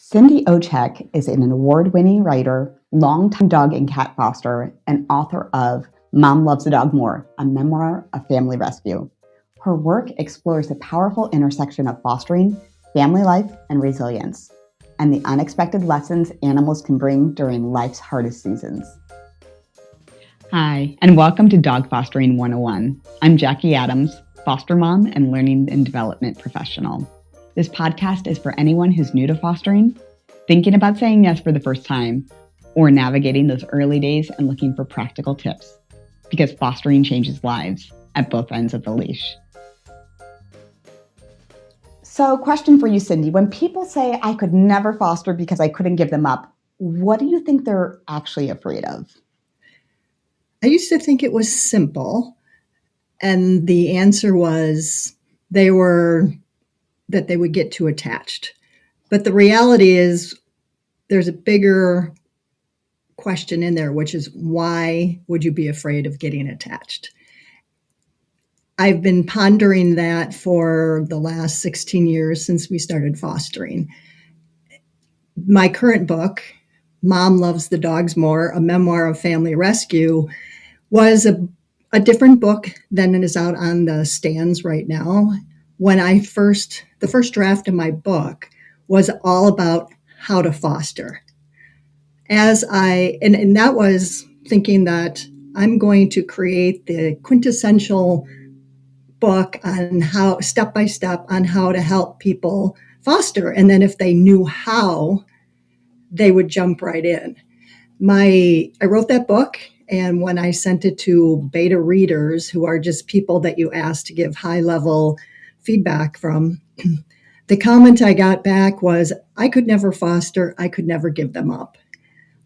Cindy Ojczyk is an award-winning writer, longtime dog and cat foster, and author of Mom Loves the Dog More, a Memoir of Family Rescue. Her work explores the powerful intersection of fostering, family life, and resilience, and the unexpected lessons animals can bring during life's hardest seasons. Hi, and welcome to Dog Fostering 101. I'm Jackie Adams, foster mom and learning and development professional. This podcast is for anyone who's new to fostering, thinking about saying yes for the first time, or navigating those early days and looking for practical tips, because fostering changes lives at both ends of the leash. So, question for you, Cindy. When people say, I could never foster because I couldn't give them up, what do you think they're actually afraid of? I used to think it was simple, and the answer was that they would get too attached. But the reality is there's a bigger question in there, which is why would you be afraid of getting attached? I've been pondering that for the last 16 years since we started fostering. My current book, Mom Loves the Dogs More, a Memoir of Family Rescue, was a different book than it is out on the stands right now. When the first draft of my book was all about how to foster. And that was thinking that I'm going to create the quintessential book on how, step by step, on how to help people foster. And then if they knew how, they would jump right in. I wrote that book, and when I sent it to beta readers, who are just people that you ask to give high-level feedback from, the comment I got back was, I could never foster, I could never give them up.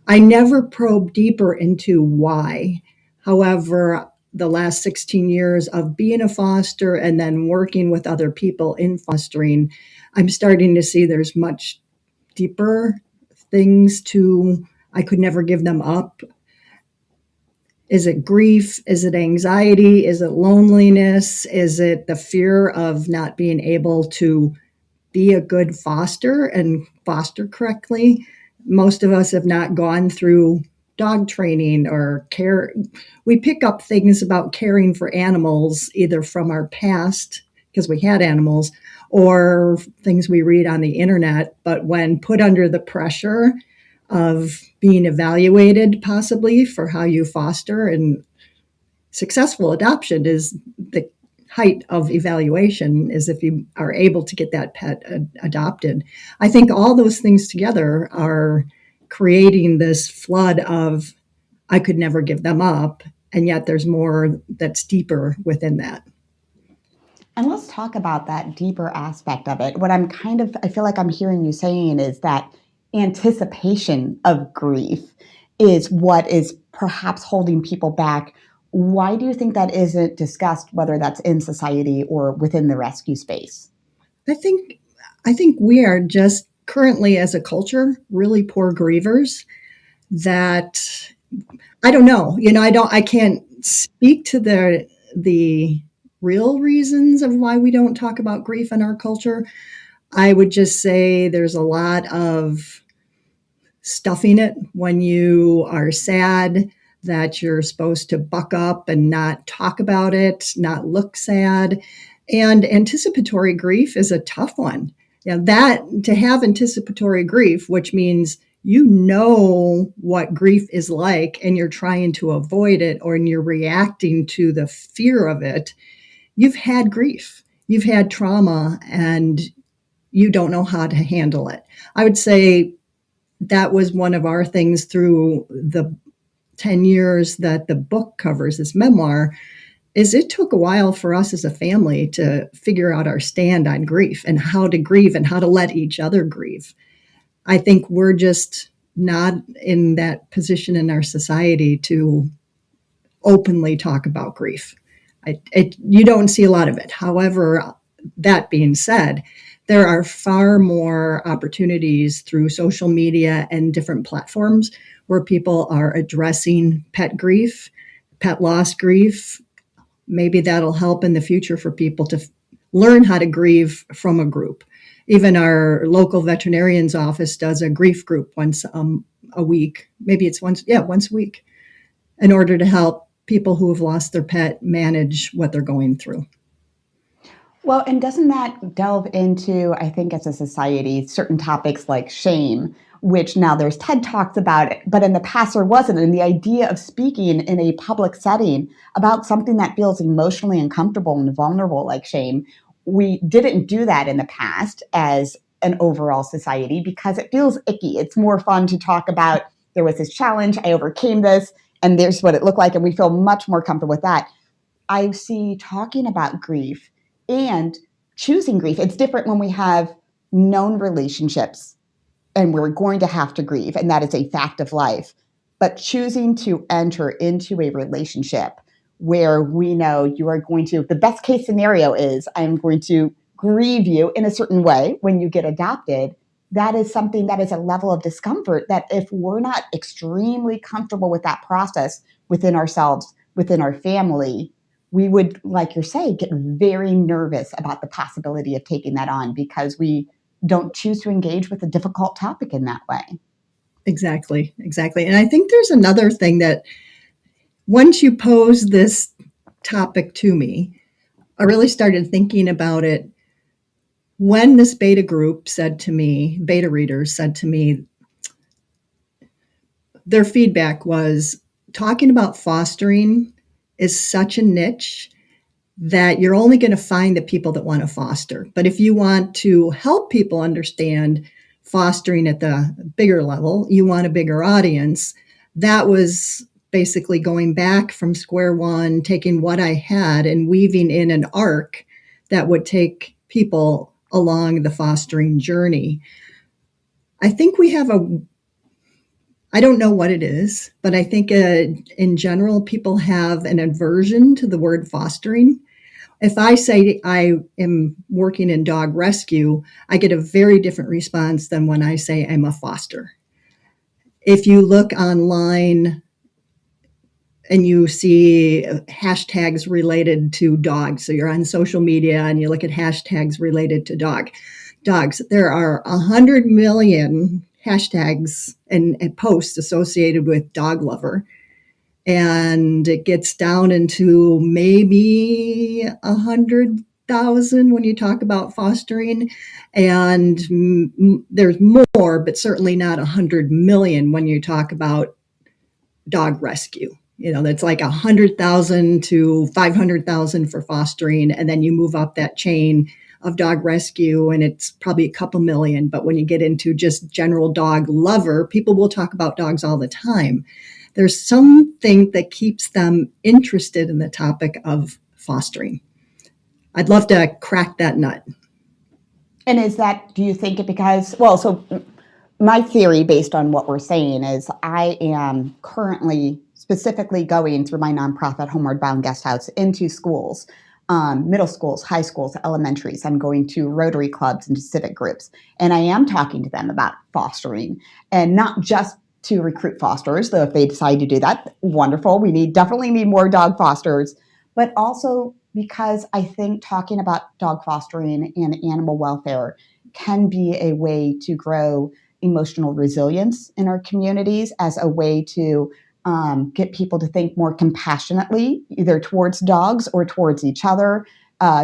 I never probed deeper into why. However, the last 16 years of being a foster and then working with other people in fostering, I'm starting to see there's much deeper things to I could never give them up. Is it grief? Is it anxiety? Is it loneliness? Is it the fear of not being able to be a good foster and foster correctly? Most of us have not gone through dog training or care. We pick up things about caring for animals either from our past, because we had animals, or things we read on the internet. But when put under the pressure of being evaluated possibly for how you foster, and successful adoption is the height of evaluation, is if you are able to get that pet adopted. I think all those things together are creating this flood of I could never give them up, and yet there's more that's deeper within that. And let's talk about that deeper aspect of it. What I feel like I'm hearing you saying is that anticipation of grief is what is perhaps holding people back. Why do you think that isn't discussed, whether that's in society or within the rescue space? I think we are just currently as a culture really poor grievers. That I don't know. I can't speak to the real reasons of why we don't talk about grief in our culture. I would just say there's a lot of stuffing it when you are sad, that you're supposed to buck up and not talk about it, not look sad. And anticipatory grief is a tough one. That to have anticipatory grief, which means you know what grief is like and you're trying to avoid it, or you're reacting to the fear of it. You've had grief, you've had trauma, and you don't know how to handle it. I would say that was one of our things through the 10 years that the book covers, this memoir, is it took a while for us as a family to figure out our stand on grief and how to grieve and how to let each other grieve. I think we're just not in that position in our society to openly talk about grief. You don't see a lot of it. However, that being said, there are far more opportunities through social media and different platforms where people are addressing pet grief, pet loss grief. Maybe that'll help in the future for people to learn how to grieve from a group. Even our local veterinarian's office does a grief group once a week. Maybe it's once a week, in order to help people who have lost their pet manage what they're going through. Well, and doesn't that delve into, I think, as a society, certain topics like shame, which now there's TED Talks about it, but in the past there wasn't. And the idea of speaking in a public setting about something that feels emotionally uncomfortable and vulnerable like shame, we didn't do that in the past as an overall society because it feels icky. It's more fun to talk about there was this challenge, I overcame this, and there's what it looked like, and we feel much more comfortable with that. I see talking about grief and choosing grief. It's different when we have known relationships and we're going to have to grieve, and that is a fact of life. But choosing to enter into a relationship where we know you are going to, the best case scenario is I'm going to grieve you in a certain way when you get adopted. That is something that is a level of discomfort that if we're not extremely comfortable with that process within ourselves, within our family, we would, like you're saying, get very nervous about the possibility of taking that on because we don't choose to engage with a difficult topic in that way. Exactly. And I think there's another thing that once you pose this topic to me, I really started thinking about it when this beta readers said to me, their feedback was talking about fostering is such a niche that you're only going to find the people that want to foster. But if you want to help people understand fostering at the bigger level, you want a bigger audience. That was basically going back from square one, taking what I had and weaving in an arc that would take people along the fostering journey. I think we have I don't know what it is, but I think in general, people have an aversion to the word fostering. If I say I am working in dog rescue, I get a very different response than when I say I'm a foster. If you look online and you see hashtags related to dogs, so you're on social media and you look at hashtags related to dogs, there are 100 million hashtags and posts associated with dog lover. And it gets down into maybe 100,000 when you talk about fostering. And there's more, but certainly not 100 million when you talk about dog rescue. That's like 100,000 to 500,000 for fostering. And then you move up that chain of dog rescue and it's probably a couple million. But when you get into just general dog lover, people will talk about dogs all the time. There's something that keeps them interested in the topic of fostering. I'd love to crack that nut. And do you think it because, so my theory based on what we're saying is I am currently specifically going through my nonprofit Homeward Bound Guest House into schools, middle schools, high schools, elementaries. I'm going to Rotary clubs and to civic groups, and I am talking to them about fostering, and not just to recruit fosterers, though if they decide to do that, wonderful. We definitely need more dog fosters, but also because I think talking about dog fostering and animal welfare can be a way to grow emotional resilience in our communities, as a way to get people to think more compassionately, either towards dogs or towards each other,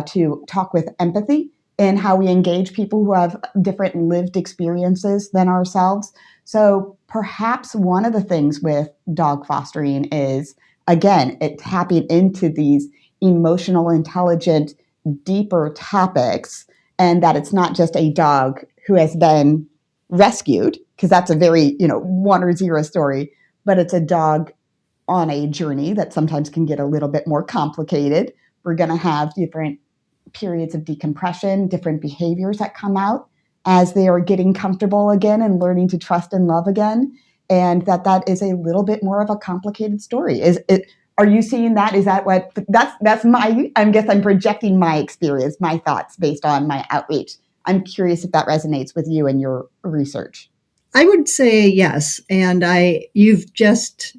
to talk with empathy in how we engage people who have different lived experiences than ourselves. So perhaps one of the things with dog fostering is, again, it tapping into these emotional, intelligent, deeper topics, and that it's not just a dog who has been rescued, because that's a very, 1 or 0 story, but it's a dog on a journey that sometimes can get a little bit more complicated. We're going to have different periods of decompression, different behaviors that come out as they are getting comfortable again and learning to trust and love again. And that is a little bit more of a complicated story. Are you seeing that? Is that that's my, I guess I'm projecting my experience, my thoughts based on my outreach. I'm curious if that resonates with you and your research. I would say yes. And you've just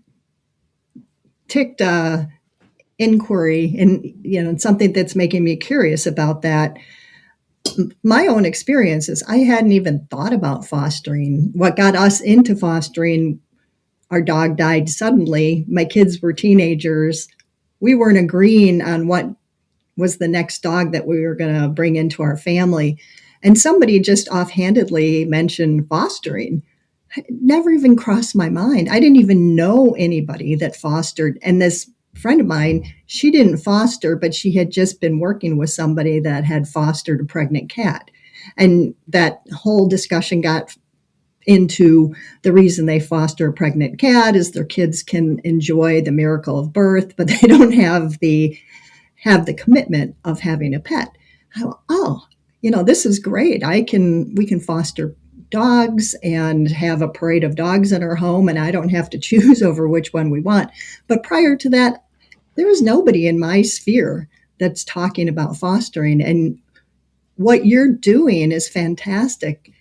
ticked a inquiry and something that's making me curious about that. my own experiences, I hadn't even thought about fostering. What got us into fostering, our dog died suddenly. My kids were teenagers. We weren't agreeing on what was the next dog that we were going to bring into our family. And somebody just offhandedly mentioned fostering. It never even crossed my mind. I didn't even know anybody that fostered. And this friend of mine, she didn't foster, but she had just been working with somebody that had fostered a pregnant cat. And that whole discussion got into the reason they foster a pregnant cat is their kids can enjoy the miracle of birth, but they don't have the commitment of having a pet. Oh, this is great. We can foster dogs and have a parade of dogs in our home, and I don't have to choose over which one we want. But prior to that, there was nobody in my sphere that's talking about fostering. And what you're doing is fantastic.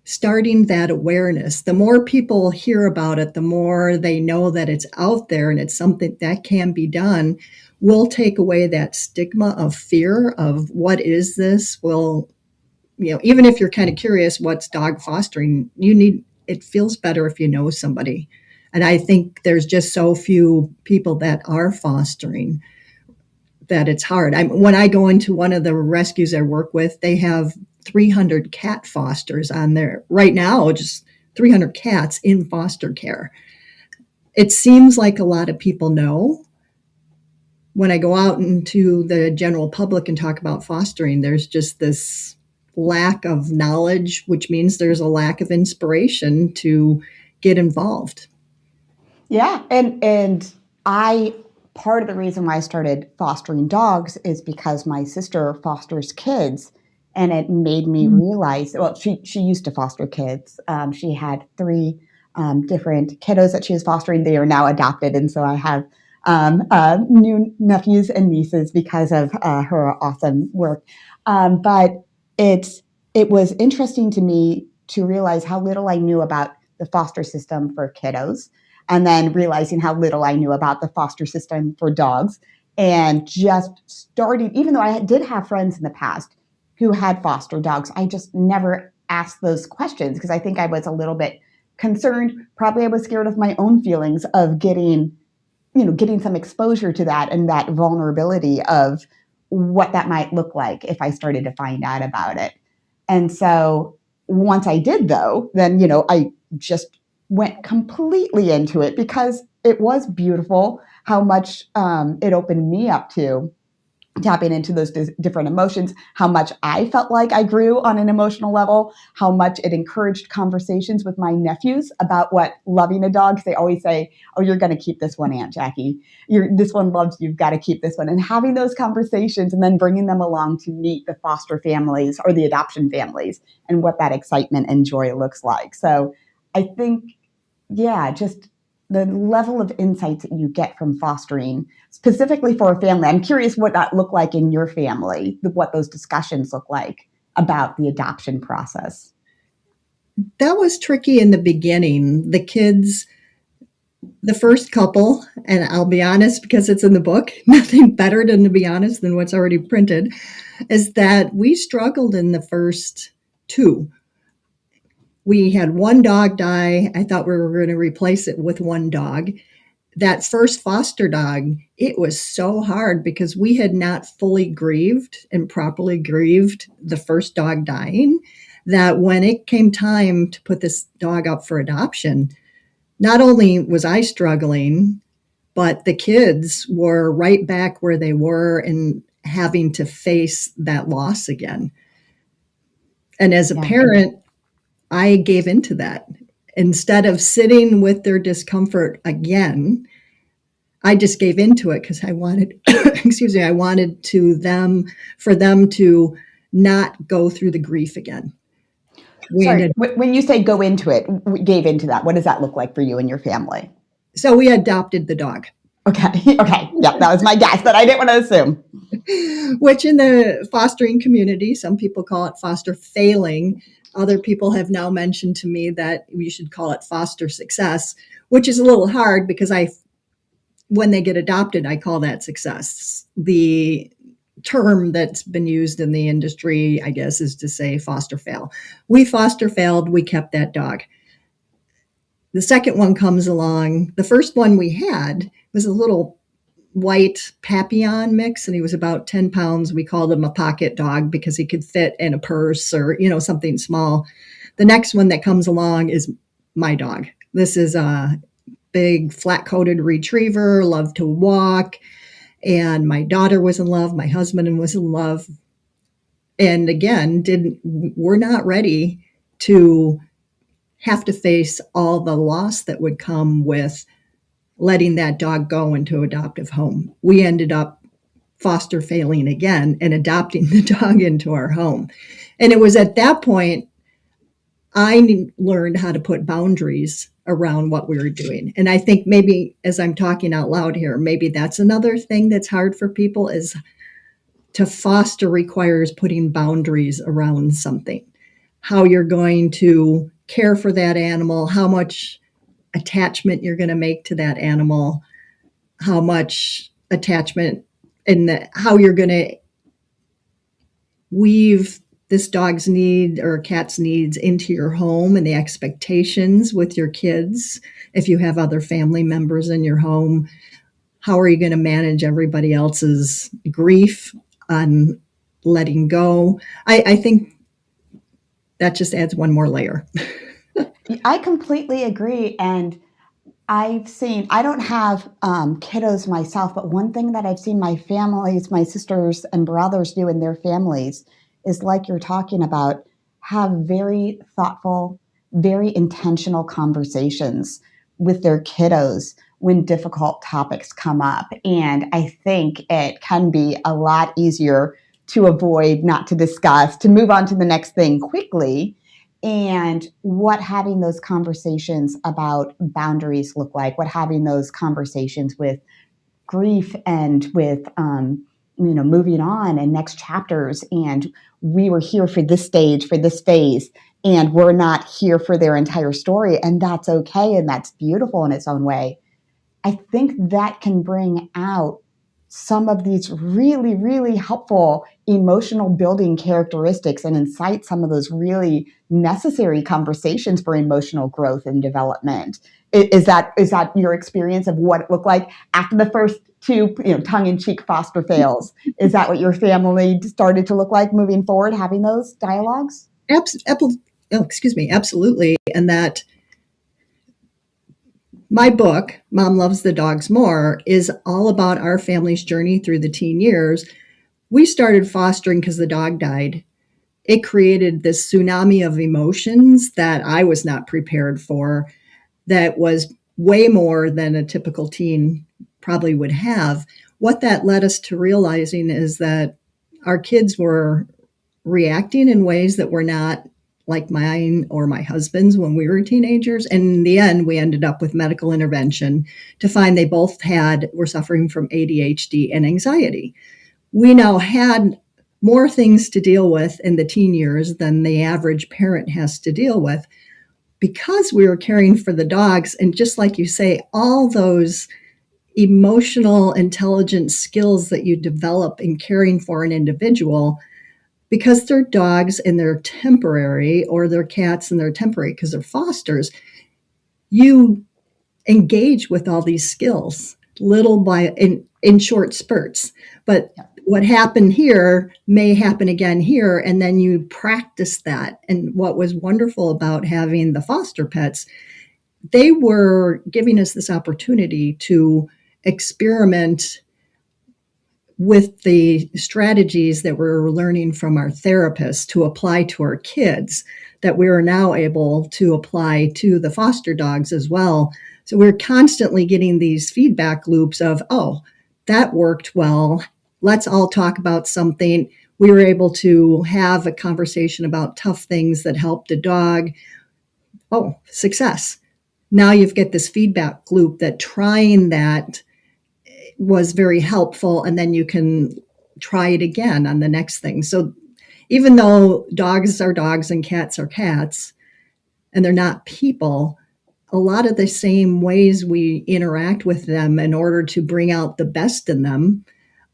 Starting that awareness. The more people hear about it, the more they know that it's out there and it's something that can be done. We'll take away that stigma of fear of what is this? Well, even if you're kind of curious what's dog fostering, it feels better if you know somebody. And I think there's just so few people that are fostering that it's hard. When I go into one of the rescues I work with, they have 300 cat fosters on there right now, just 300 cats in foster care. It seems like a lot of people know. When I go out into the general public and talk about fostering, there's just this lack of knowledge, which means there's a lack of inspiration to get involved. Yeah. And part of the reason why I started fostering dogs is because my sister fosters kids. And it made me realize, well, she used to foster kids. She had 3 different kiddos that she was fostering. They are now adopted. And so I have new nephews and nieces because of her awesome work. But it was interesting to me to realize how little I knew about the foster system for kiddos, and then realizing how little I knew about the foster system for dogs. And just started, even though I did have friends in the past who had foster dogs, I just never asked those questions because I think I was a little bit concerned. Probably I was scared of my own feelings of getting some exposure to that and that vulnerability of what that might look like if I started to find out about it. And so once I did, though, then, I just went completely into it because it was beautiful how much it opened me up to tapping into those different emotions, how much I felt like I grew on an emotional level, how much it encouraged conversations with my nephews about what loving a dog. They always say, oh, you're going to keep this one, Aunt Jackie. This one loves you. You've got to keep this one. And having those conversations and then bringing them along to meet the foster families or the adoption families and what that excitement and joy looks like. So I think, just the level of insights that you get from fostering specifically for a family. I'm curious what that looked like in your family, what those discussions look like about the adoption process. That was tricky in the beginning. The kids, the first couple, and I'll be honest because it's in the book, nothing better than to be honest than what's already printed, is that we struggled in the first 2. We had one dog die. I thought we were going to replace it with one dog. That first foster dog, it was so hard because we had not fully grieved and properly grieved the first dog dying, that when it came time to put this dog up for adoption, not only was I struggling, but the kids were right back where they were and having to face that loss again. And as a parent, I gave into that. Instead of sitting with their discomfort again, I just gave into it because I wanted, I wanted for them to not go through the grief again. When you say go into it, gave into that, what does that look like for you and your family? So we adopted the dog. Okay. Yep, that was my guess, but I didn't want to assume. Which in the fostering community, some people call it foster failing. Other people have now mentioned to me that we should call it foster success, which is a little hard because when they get adopted, I call that success. The term that's been used in the industry, I guess, is to say foster fail. We foster failed, we kept that dog. The second one comes along. The first one we had was a little white Papillon mix, and he was about 10 pounds. We called him a pocket dog because he could fit in a purse or, something small. The next one that comes along is my dog. This is a big flat-coated retriever, loved to walk. And my daughter was in love. My husband was in love. And again, we're not ready to have to face all the loss that would come with letting that dog go into adoptive home. We ended up foster failing again and adopting the dog into our home. And it was at that point I learned how to put boundaries around what we were doing. And I think maybe as I'm talking out loud here, maybe that's another thing that's hard for people, is to foster requires putting boundaries around something. How you're going to care for that animal, how much attachment you're going to make to that animal, how much attachment and how you're going to weave this dog's need or cat's needs into your home and the expectations with your kids. If you have other family members in your home, how are you going to manage everybody else's grief on letting go? I think that just adds one more layer. I completely agree. And I don't have kiddos myself, but one thing that I've seen my families, my sisters and brothers do in their families is, like you're talking about, have very thoughtful, very intentional conversations with their kiddos when difficult topics come up. And I think it can be a lot easier to avoid, not to discuss, to move on to the next thing quickly. And what having those conversations about boundaries look like, what having those conversations with grief and with, moving on and next chapters. And we were here for this stage, for this phase, and we're not here for their entire story. And that's okay. And that's beautiful in its own way. I think that can bring out some of these really, really helpful emotional building characteristics and incite some of those really necessary conversations for emotional growth and development. Is that your experience of what it looked like after the first two, tongue-in-cheek foster fails? Is that what your family started to look like moving forward, having those dialogues? Absolutely. And that my book, Mom Loves the Dogs More, is all about our family's journey through the teen years. We started fostering because the dog died. It created this tsunami of emotions that I was not prepared for, that was way more than a typical teen probably would have. What that led us to realizing is that our kids were reacting in ways that were not like mine or my husband's when we were teenagers. And in the end, we ended up with medical intervention to find they both were suffering from ADHD and anxiety. We now had more things to deal with in the teen years than the average parent has to deal with, because we were caring for the dogs. And just like you say, all those emotional intelligence skills that you develop in caring for an individual, because they're dogs and they're temporary, or they're cats and they're temporary because they're fosters, you engage with all these skills in short spurts. But what happened here may happen again here, and then you practice that. And what was wonderful about having the foster pets, they were giving us this opportunity to experiment with the strategies that we're learning from our therapists to apply to our kids, that we are now able to apply to the foster dogs as well. So we're constantly getting these feedback loops of, oh, that worked well. Let's all talk about something. We were able to have a conversation about tough things that helped the dog. Oh, success. Now you've got this feedback loop that trying that was very helpful, and then you can try it again on the next thing. So even though dogs are dogs and cats are cats, and they're not people, a lot of the same ways we interact with them in order to bring out the best in them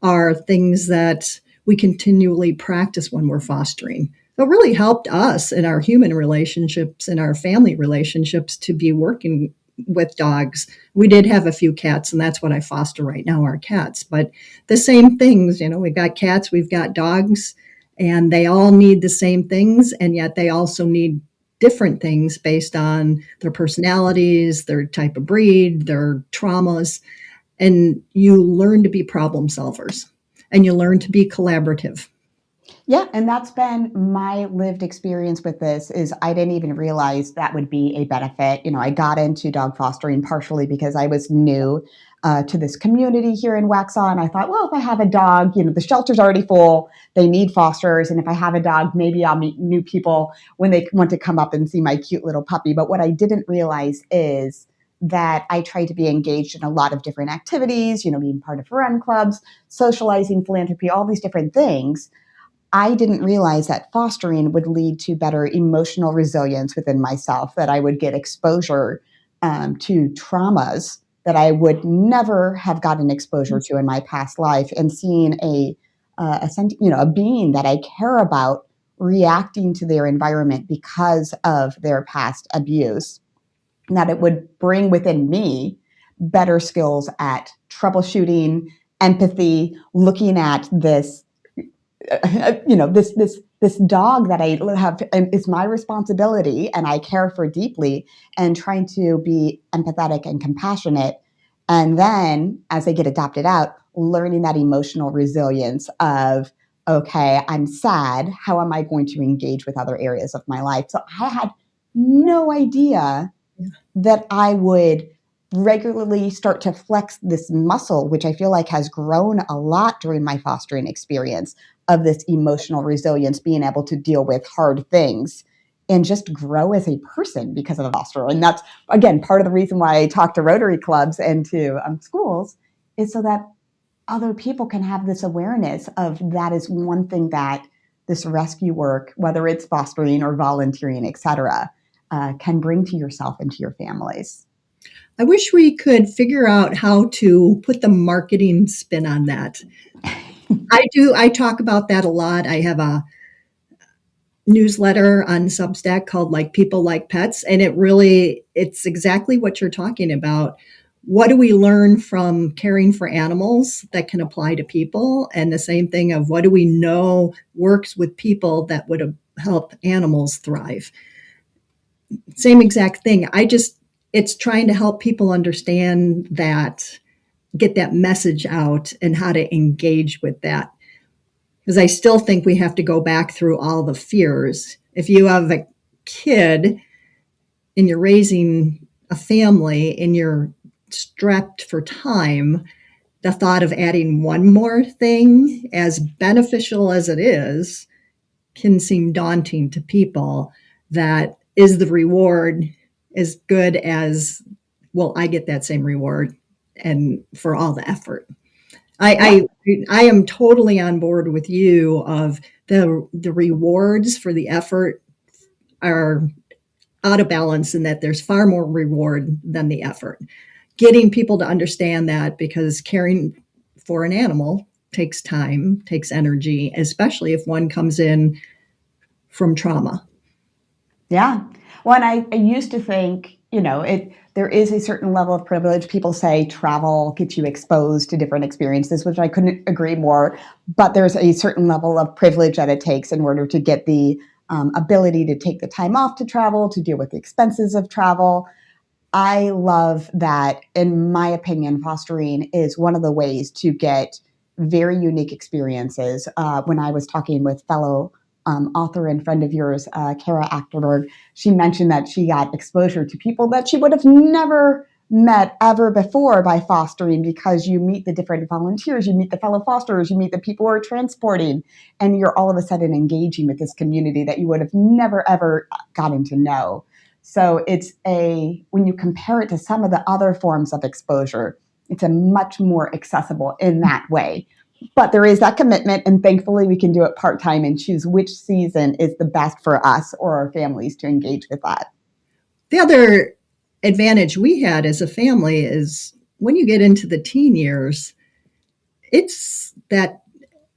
are things that we continually practice when we're fostering. So it really helped us in our human relationships and our family relationships to be working with dogs. We did have a few cats, and that's what I foster right now, are cats. But the same things, we've got cats, we've got dogs, and they all need the same things, and yet they also need different things based on their personalities, their type of breed, their traumas. And you learn to be problem solvers, and you learn to be collaborative. Yeah, and that's been my lived experience with this. Is I didn't even realize that would be a benefit. I got into dog fostering partially because I was new to this community here in Waxhaw, and I thought, well, if I have a dog, the shelter's already full, they need fosterers, and if I have a dog, maybe I'll meet new people when they want to come up and see my cute little puppy. But what I didn't realize is that I tried to be engaged in a lot of different activities, being part of run clubs, socializing, philanthropy, all these different things. I didn't realize that fostering would lead to better emotional resilience within myself, that I would get exposure to traumas that I would never have gotten exposure to in my past life, and seeing a being that I care about reacting to their environment because of their past abuse, and that it would bring within me better skills at troubleshooting, empathy, looking at this this dog that I have is my responsibility and I care for deeply, and trying to be empathetic and compassionate. And then as they get adopted out, learning that emotional resilience of, okay, I'm sad. How am I going to engage with other areas of my life? So I had no idea that I would regularly start to flex this muscle, which I feel like has grown a lot during my fostering experience, of this emotional resilience, being able to deal with hard things and just grow as a person because of a foster. And that's, again, part of the reason why I talk to Rotary clubs and to schools, is so that other people can have this awareness of that is one thing that this rescue work, whether it's fostering or volunteering, et cetera, can bring to yourself and to your families. I wish we could figure out how to put the marketing spin on that. I talk about that a lot. I have a newsletter on Substack called Like People Like Pets, and it's exactly what you're talking about. What do we learn from caring for animals that can apply to people? And the same thing of what do we know works with people that would help animals thrive? Same exact thing. It's trying to help people understand that, get that message out, and how to engage with that. Because I still think we have to go back through all the fears. If you have a kid and you're raising a family and you're strapped for time, the thought of adding one more thing, as beneficial as it is, can seem daunting to people. That is the reward as good as, well, I get that same reward and for all the effort. I am totally on board with you of the rewards for the effort are out of balance, and that there's far more reward than the effort. Getting people to understand that, because caring for an animal takes time, takes energy, especially if one comes in from trauma. Yeah. Well, and I used to think, there is a certain level of privilege. People say travel gets you exposed to different experiences, which I couldn't agree more. But there's a certain level of privilege that it takes in order to get the ability to take the time off to travel, to deal with the expenses of travel. I love that. In my opinion, fostering is one of the ways to get very unique experiences. When I was talking with fellow author and friend of yours, Kara Achterberg, she mentioned that she got exposure to people that she would have never met ever before by fostering, because you meet the different volunteers, you meet the fellow fosterers, you meet the people who are transporting, and you're all of a sudden engaging with this community that you would have never, ever gotten to know. So when you compare it to some of the other forms of exposure, it's a much more accessible in that way. But there is that commitment, and thankfully we can do it part-time and choose which season is the best for us or our families to engage with that. The other advantage we had as a family is when you get into the teen years, it's that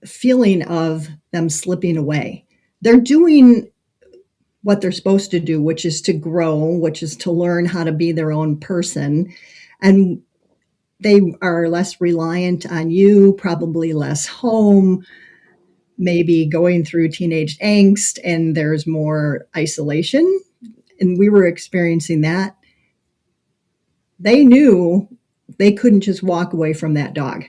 feeling of them slipping away. They're doing what they're supposed to do, which is to grow, which is to learn how to be their own person. And they are less reliant on you, probably less home, maybe going through teenage angst, and there's more isolation. And we were experiencing that. They knew they couldn't just walk away from that dog.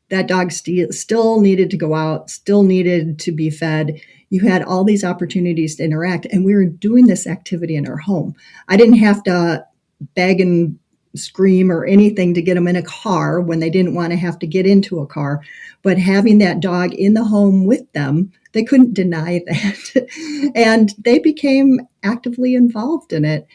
That dog still needed to go out, still needed to be fed. You had all these opportunities to interact, and we were doing this activity in our home. I didn't have to beg and scream or anything to get them in a car when they didn't want to have to get into a car. But having that dog in the home with them, they couldn't deny that. And they became actively involved in it.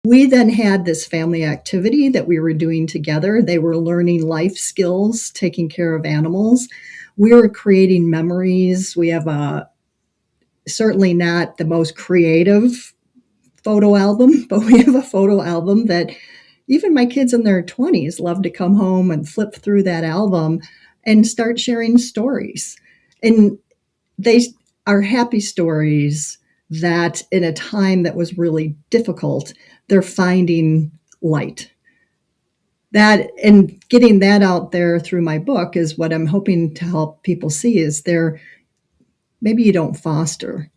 We then had this family activity that we were doing together. They were learning life skills, taking care of animals. We were creating memories. We have certainly not the most creative photo album, but we have a photo album that even my kids in their 20s love to come home and flip through that album and start sharing stories. And they are happy stories that in a time that was really difficult, they're finding light. That, and getting that out there through my book is what I'm hoping to help people see is maybe you don't foster,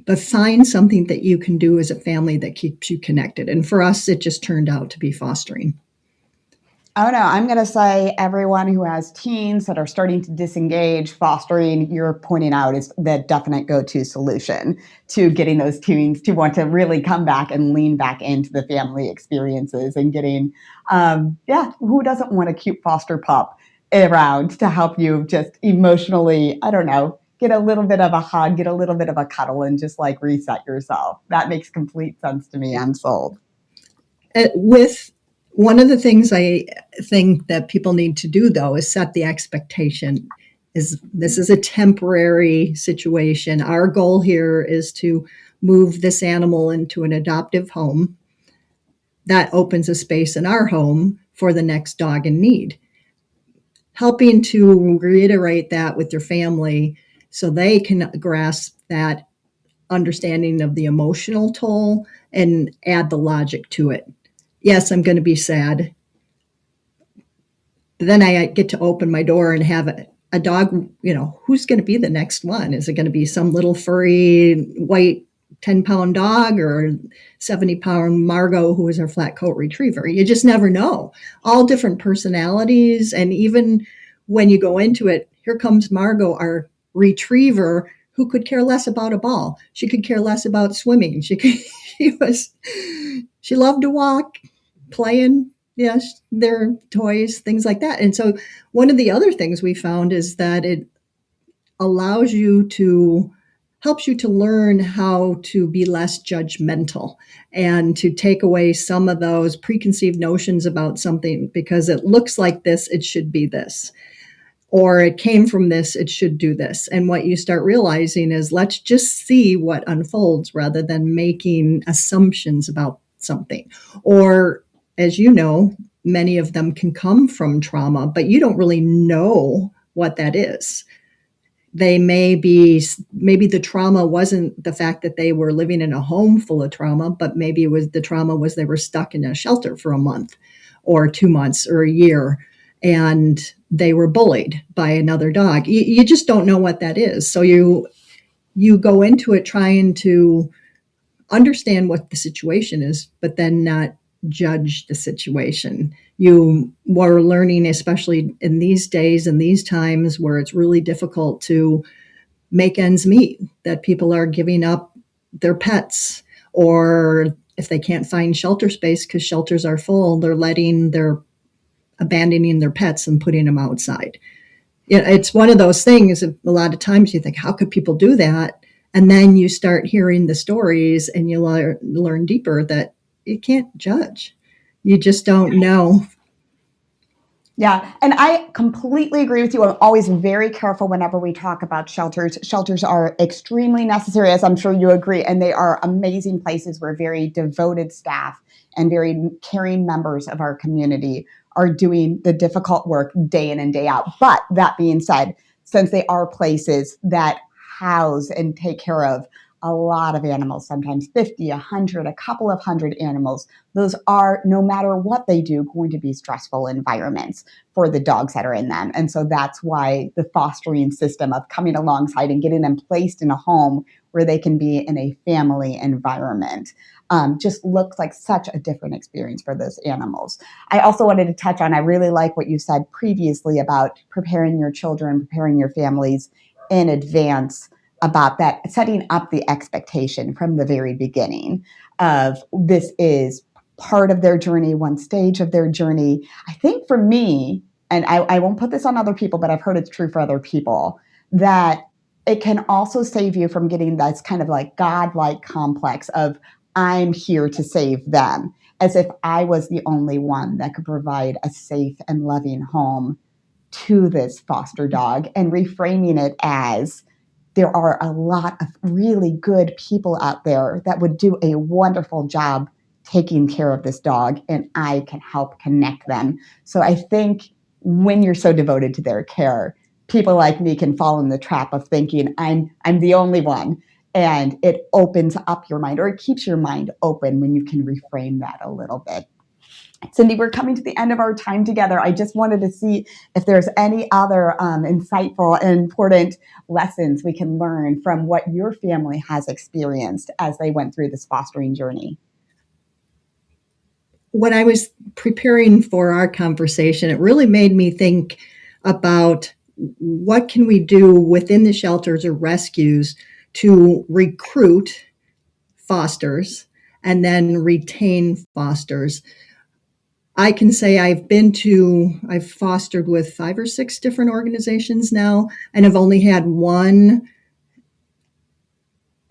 but find something that you can do as a family that keeps you connected. And for us, it just turned out to be fostering. Oh no, I'm going to say everyone who has teens that are starting to disengage, fostering, you're pointing out, is the definite go-to solution to getting those teens to want to really come back and lean back into the family experiences and getting, who doesn't want a cute foster pup around to help you just emotionally, I don't know, get a little bit of a hug, get a little bit of a cuddle and just like reset yourself. That makes complete sense to me. I'm sold. With one of the things I think that people need to do, though, is set the expectation. This is a temporary situation. Our goal here is to move this animal into an adoptive home that opens a space in our home for the next dog in need. Helping to reiterate that with your family so they can grasp that understanding of the emotional toll and add the logic to it. Yes, I'm going to be sad. But then I get to open my door and have a dog, who's going to be the next one? Is it going to be some little furry white 10-pound dog or 70-pound Margot, who is our flat coat retriever? You just never know. All different personalities. And even when you go into it, here comes Margot, our retriever, who could care less about a ball. She could care less about swimming. She loved to walk, playing, their toys, things like that. And so one of the other things we found is that it helps you to learn how to be less judgmental and to take away some of those preconceived notions about something. Because it looks like this, it should be this. Or it came from this, it should do this. And what you start realizing is, let's just see what unfolds rather than making assumptions about something. Or, as you know, many of them can come from trauma, but you don't really know what that is. Maybe the trauma wasn't the fact that they were living in a home full of trauma, but maybe the trauma was they were stuck in a shelter for a month or 2 months or a year, and they were bullied by another dog. You just don't know what that is. So you go into it trying to understand what the situation is, but then not judge the situation. You were learning, especially in these days and these times where it's really difficult to make ends meet, that people are giving up their pets, or if they can't find shelter space because shelters are full, they're abandoning their pets and putting them outside. It's one of those things. A lot of times you think, how could people do that? And then you start hearing the stories and you learn deeper that you can't judge. You just don't know. Yeah, and I completely agree with you. I'm always very careful whenever we talk about shelters. Shelters are extremely necessary, as I'm sure you agree, and they are amazing places where very devoted staff and very caring members of our community are doing the difficult work day in and day out. But that being said, since they are places that house and take care of a lot of animals, sometimes 50, 100, a couple of hundred animals. Those are, no matter what they do, going to be stressful environments for the dogs that are in them. And so that's why the fostering system of coming alongside and getting them placed in a home where they can be in a family environment just looks like such a different experience for those animals. I also wanted to touch on, I really like what you said previously about preparing your children, preparing your families in advance about that, setting up the expectation from the very beginning of this is part of their journey, one stage of their journey. I think for me, and I won't put this on other people, but I've heard it's true for other people, that it can also save you from getting this kind of like godlike complex of I'm here to save them, as if I was the only one that could provide a safe and loving home to this foster dog, and reframing it as there are a lot of really good people out there that would do a wonderful job taking care of this dog, and I can help connect them. So I think when you're so devoted to their care, people like me can fall in the trap of thinking I'm the only one. And it opens up your mind, or it keeps your mind open when you can reframe that a little bit. Cindy, we're coming to the end of our time together. I just wanted to see if there's any other insightful and important lessons we can learn from what your family has experienced as they went through this fostering journey. When I was preparing for our conversation, it really made me think about what can we do within the shelters or rescues to recruit fosters and then retain fosters. I can say I've fostered with 5 or 6 different organizations now, and I've only had one,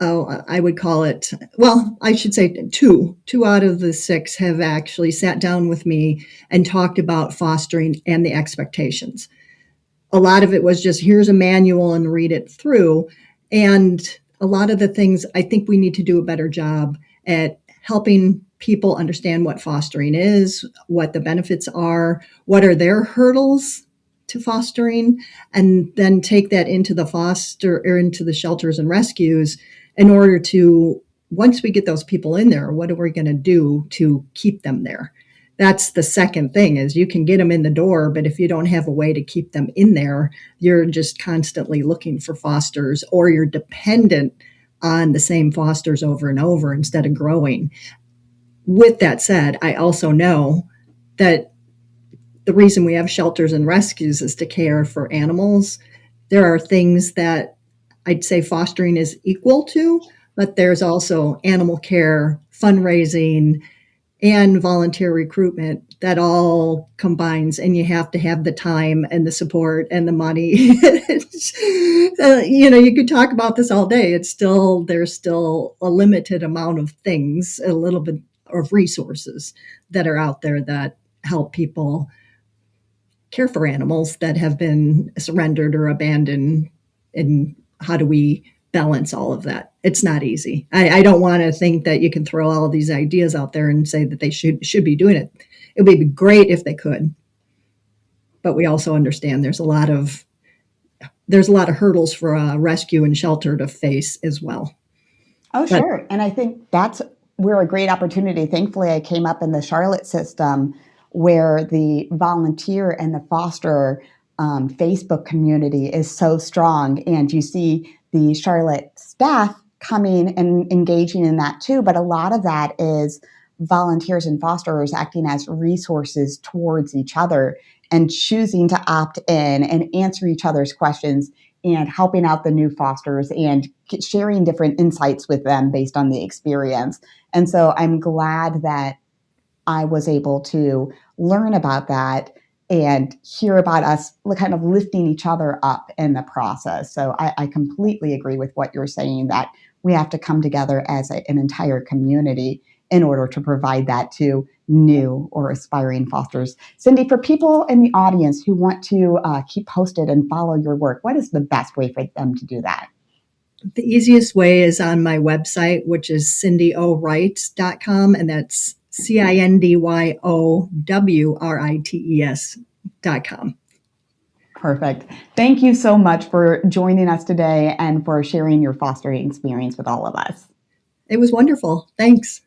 I would call it, well, I should say two out of the 6 have actually sat down with me and talked about fostering and the expectations. A lot of it was just, here's a manual and read it through. And a lot of the things, I think we need to do a better job at helping people understand what fostering is, what the benefits are, what are their hurdles to fostering, and then take that into the foster or into the shelters and rescues in order to, once we get those people in there, what are we going to do to keep them there? That's the second thing, is you can get them in the door, but if you don't have a way to keep them in there, you're just constantly looking for fosters, or you're dependent on the same fosters over and over instead of growing. With that said, I also know that the reason we have shelters and rescues is to care for animals. There are things that I'd say fostering is equal to, but there's also animal care, fundraising, and volunteer recruitment that all combines, and you have to have the time and the support and the money. You could talk about this all day. There's still a limited amount of things, a little bit of resources that are out there that help people care for animals that have been surrendered or abandoned. And how do we balance all of that? It's not easy. I don't want to think that you can throw all of these ideas out there and say that they should be doing it. It would be great if they could, but we also understand there's a lot of hurdles for a rescue and shelter to face as well. Oh, sure. And I think that's where a great opportunity. Thankfully, I came up in the Charlotte system where the volunteer and the foster Facebook community is so strong. And you see the Charlotte staff coming and engaging in that too. But a lot of that is volunteers and fosterers acting as resources towards each other and choosing to opt in and answer each other's questions and helping out the new fosters and sharing different insights with them based on the experience. And so I'm glad that I was able to learn about that and hear about us kind of lifting each other up in the process. So I completely agree with what you're saying, that we have to come together as an entire community in order to provide that to new or aspiring fosters. Cindy, for people in the audience who want to keep posted and follow your work, what is the best way for them to do that? The easiest way is on my website, which is cindyowrites.com, and that's CINDYOWRITES.com. Perfect. Thank you so much for joining us today and for sharing your fostering experience with all of us. It was wonderful. Thanks.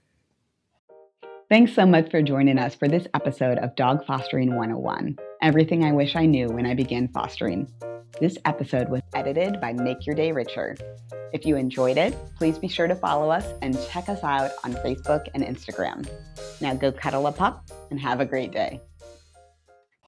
Thanks so much for joining us for this episode of Dog Fostering 101, Everything I Wish I Knew When I Began Fostering. This episode was edited by Make Your Day Richer. If you enjoyed it, please be sure to follow us and check us out on Facebook and Instagram. Now go cuddle a pup and have a great day.